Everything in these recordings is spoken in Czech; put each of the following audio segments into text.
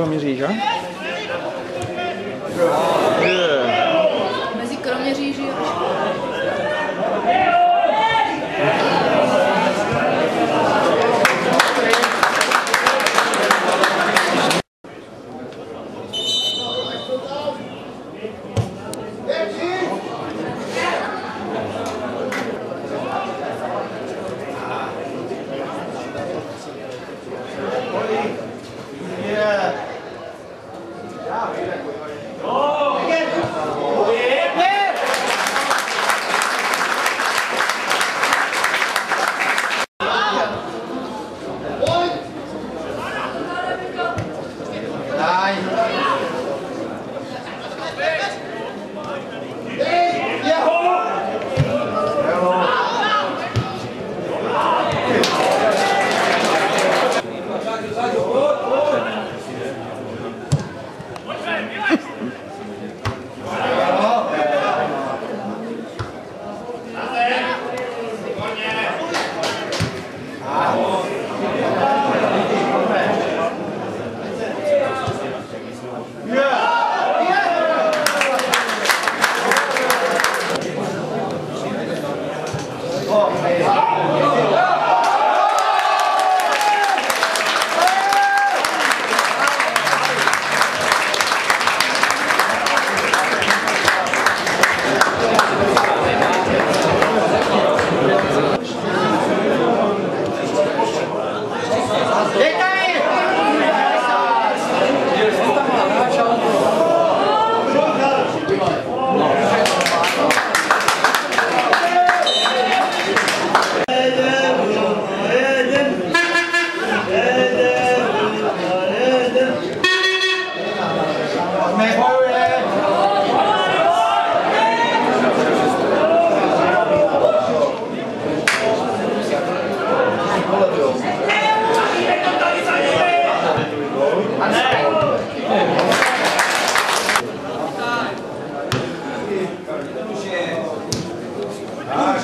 Kroměříž, že? Mezi Kroměříži a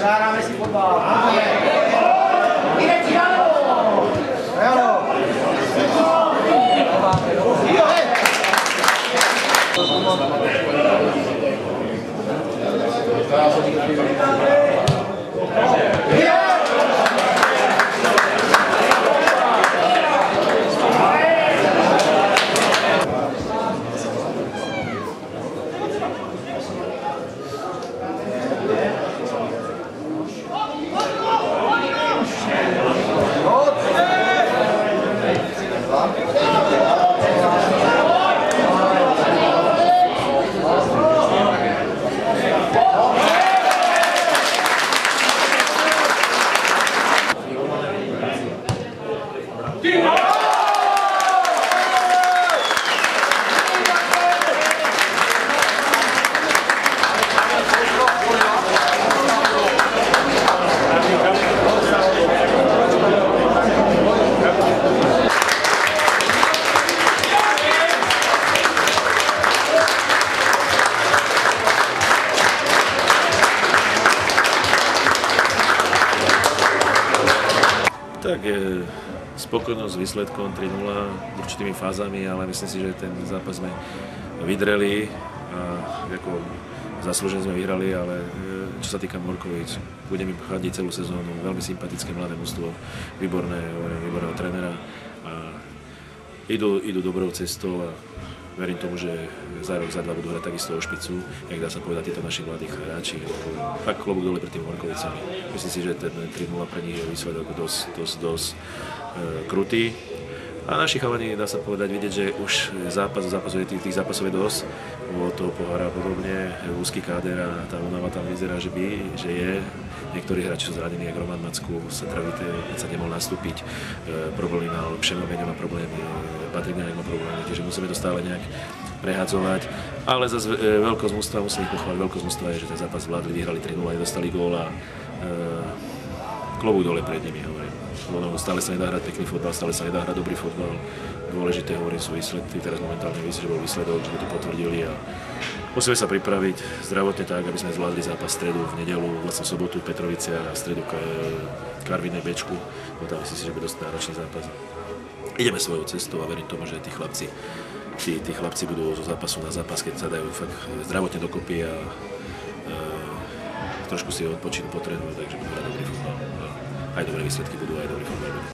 Žádáme si fotbal. Tak spokojnosť s výsledkom 3-0 určitými fázami, ale myslím si, že ten zápas sme vydreli a ako zaslúžene sme vyhrali, ale čo sa týka Morkovic, budem im chadiť celú sezónu, veľmi sympatické mladé mužstvo, výborného trénera a idú dobrou cestou a verím tomu, že za rok, za dva budú hrať takisto o špicu, jak dá sa povedať, tieto naši mladí hráči. Fakt klobúk dole pred tými Morkovicami. Myslím si, že ten 3-0 pre nich je výsledok dosť krutý. A naši chalani, dá sa povedať, vidieť, že už tých zápasov je dosť. Od toho pohára podobne, úzky káder a tá únava tam vyzerá, že je. Niektorí hráči sú zranení, ako Roman Macku, sa travité, keď sa nemohol nastúpiť. Problémy mal Přemovenie, má problémy, Patrik Ďanek má problémy, takže musíme to stále nejak prehadzovať. Ale zase veľkosť mužstva, musím ich pochváliť, veľkosť mužstva je, že ten zápas zvládli, vyhrali 3-0, dostali gól a klobúk dole pred nimi, hovorím. Stále sa nedá hrať pekný fotbal, stále sa nedá hrať dobrý fotbal. Dôležité, hovorím, sú výsledky, teraz momentálne že bol výsledok, že to potvrdili a musíme sa pripraviť zdravotne tak, aby sme zvládli zápas v stredu, v nedeľu, vlastne v sobotu Petrovice a v stredu Karvinej Bečku. No tam myslím si, že bude dosť náročný zápas. Ideme svojou cestou a verím tomu, že tí chlapci tí chlapci budú zo zápasu na zápas, keď sa dajú fakt zdravotne dokopy a trošku si odpočinú, potrebujú, takže budú hrať dobrý futbal. Aj dobré výsledky budú, aj dobrý futbal budú.